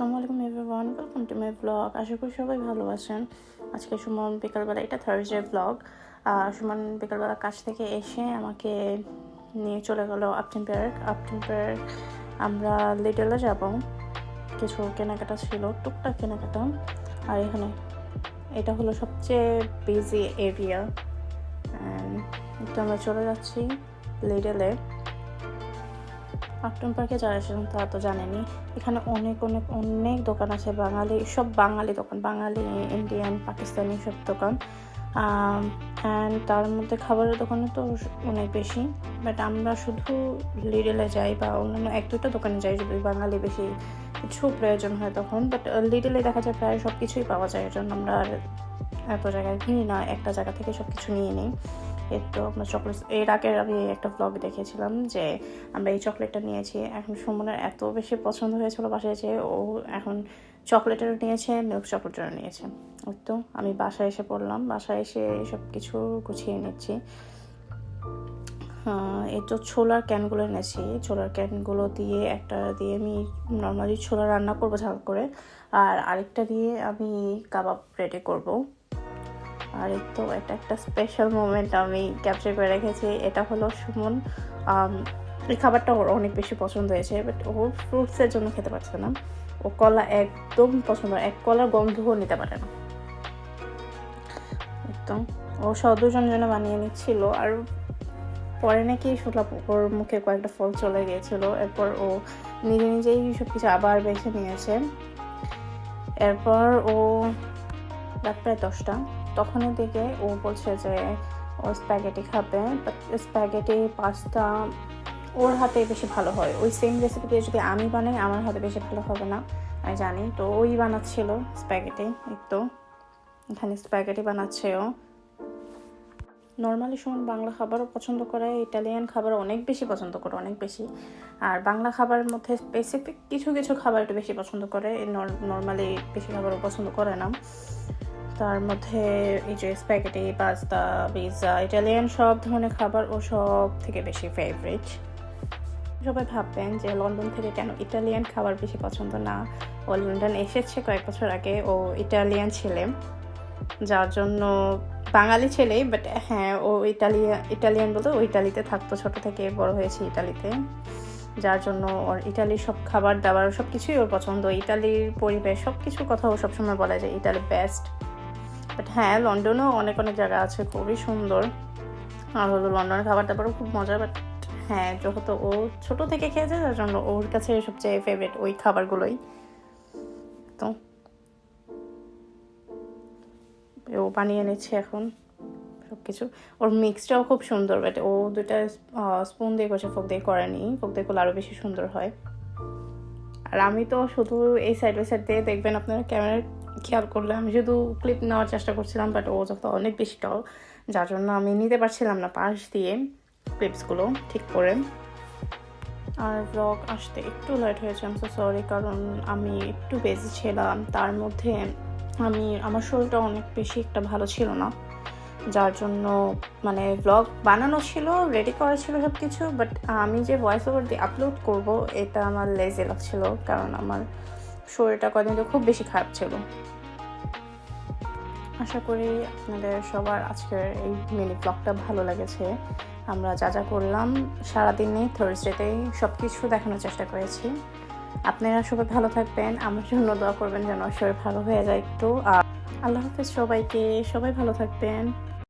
আসসালামু আলাইকুম everyone, welcome to my blog. আশা করি সবাই ভালো আছেন। আজকে সুমন বিকালবেলা, এটা থার্সডে ব্লগ। সুমন বিকালবেলা কাজ থেকে এসে আমাকে নিয়ে চলে গেল আপটেন পার্ক। আমরা লিটলে যাব, কিছু কেনাকাটা ছিল, টুকটাক কেনাকাটা। আর এখানে এটা হলো সবচেয়ে বিজি এরিয়া, তো আমরা চলে যাচ্ছি লিটলে। আপটন পার্কে যারা এসেছেন তারা তো জানেনি, এখানে অনেক অনেক অনেক দোকান আছে, বাঙালি দোকান, বাঙালি, ইন্ডিয়ান, পাকিস্তানি সব দোকান। অ্যান্ড তার মধ্যে খাবারের দোকানে তো অনেক বেশি, বাট আমরা শুধু লিডলে যাই বা অন্যান্য এক দুটো দোকানে যাই যদি বাঙালি বেশি কিছু প্রয়োজন হয় তখন। বাট লিডলে দেখা যায় প্রায় সব কিছুই পাওয়া যায়, এর জন্য আমরা আর এত জায়গায় কিনি না, একটা জায়গা থেকে সব কিছু নিয়ে নিই। তো আমরা চকলেট, এর আগে আমি একটা ব্লগ দেখেছিলাম যে আমরা এই চকলেটটা নিয়েছি। এখন সুমনের এত বেশি পছন্দ হয়েছিল বাসায়, যে ও এখন চকলেটেরও নিয়েছে, মিল্ক চকলেটেরও নিয়েছে। তো আমি বাসায় এসে পড়লাম, বাসায় এসে সব কিছু গুছিয়ে নিচ্ছি। এই তো ছোলার ক্যানগুলো এনেছি, ছোলার ক্যানগুলো দিয়ে একটা দিয়ে আমি নর্মালি ছোলা রান্না করবো ঝাল করে, আর আরেকটা দিয়ে আমি কাবাব রেডি করব। আর এই তো এটা একটা স্পেশাল মোমেন্ট আমি ক্যাপচার করে রেখেছি। এটা হলো সুমন, এই খাবারটা ওর অনেক বেশি পছন্দ হয়েছে, বাট ও ফ্রুটসের জন্য খেতে পারছে না। ও কলা একদম পছন্দ, এক কলার গন্ধও নিতে পারে না একদম। ও দুজনের জন্য বানিয়ে নিচ্ছিল, আর পরে নাকি শুনলাম ওর মুখে কয়েকটা ফল চলে গিয়েছিল। এরপর ও নিজেই সব কিছু আবার বেছে নিয়েছে। এরপর ও রাত প্রায় 10টা, তখনের দিকে ও বলছে যে ও স্প্যাগেটি খাবে, বাট স্প্যাগেটি পাস্তা ওর হাতে বেশি ভালো হয়। ওই সেম রেসিপি দিয়ে যদি আমি বানাই আমার হাতে বেশি ভালো হবে না, আমি জানি। তো ওই বানাচ্ছিল স্প্যাগেটি, তো এখানে স্প্যাগেটি বানাচ্ছে ও। নর্মালি সুমন বাংলা খাবারও পছন্দ করে, ইটালিয়ান খাবারও অনেক বেশি পছন্দ করে, অনেক বেশি। আর বাংলা খাবারের মধ্যে স্পেসিফিক কিছু কিছু খাবার একটু বেশি পছন্দ করে, নর্মালি বেশি খাবারও পছন্দ করে না। তার মধ্যে এই যে স্প্যাগেটি, পাস্তা, পিৎজা, ইটালিয়ান সব ধরনের খাবার ও সব থেকে বেশি ফেভারিট। সবাই ভাববেন যে লন্ডন থেকে কেন ইটালিয়ান খাবার বেশি পছন্দ না। ও লন্ডন এসেছে কয়েক বছর আগে, ও ইটালিয়ান ছেলে, যার জন্য বাঙালি ছেলে, বাট হ্যাঁ ও ইটালিয়ান বলতে ও ইটালিতে থাকতো, ছোট থেকে বড় হয়েছে ইটালিতে, যার জন্য ওর ইটালির সব খাবার দাবার সব কিছুই ওর পছন্দ। ইটালির পরিবেশ সব কিছুর কথা ও সবসময় বলা যায় ইটালি বেস্ট। বাট হ্যাঁ লন্ডনেও অনেক অনেক জায়গা আছে খুবই সুন্দর, আর হলো লন্ডনের খাবার দাবারও খুব মজা। বাট হ্যাঁ যেহেতু ও ছোট থেকে খেয়েছে যার জন্য ওর কাছে সবচেয়ে ফেভারিট ওই খাবারগুলোই। তো ও বানিয়ে নিচ্ছে এখন সব কিছু। ওর মিক্সটাও খুব সুন্দর, বাট ও দুটা স্পুন দিয়ে করছে, ফোক দিয়ে করেনি, ফোক দিয়ে করলে আরও বেশি সুন্দর হয়। আর আমি তো শুধু এই সাইড বাই সাইড দিয়ে দেখবেন আপনারা ক্যামেরার খেয়াল করলে আমি শুধু ক্লিপ নেওয়ার চেষ্টা করছিলাম, বাট ও যত অনেক বেশি টল, যার জন্য আমি নিতে পারছিলাম না পাশ দিয়ে ক্লিপসগুলো ঠিক করে। আর ব্লগ আসতে একটু লেট হয়েছে, আমি সো সরি, কারণ আমি একটু বিজি ছিলাম। তার মধ্যে আমার শরীরটা অনেক বেশি একটা ভালো ছিল না, যার জন্য মানে ব্লগ বানানো ছিল, রেডি করা ছিল সব কিছু, বাট আমি যে ভয়েস ওভার দিয়ে আপলোড করব এটা আমার লেজি লাগছিল, কারণ আমার শরীরটা কদিন তো খুব বেশি খারাপ ছিল। আশা করি আপনাদের সবার আজকের এই মিনি ব্লগটা ভালো লেগেছে। আমরা যা যা করলাম সারাদিনে থার্সডেতেই সব কিছু দেখানোর চেষ্টা করেছি। আপনারা সবাই ভালো থাকবেন, আমার জন্য দোয়া করবেন যেন শরীর ভালো হয়ে যায় একটু। আর আল্লাহ হাফেজ সবাইকে, সবাই ভালো থাকবেন।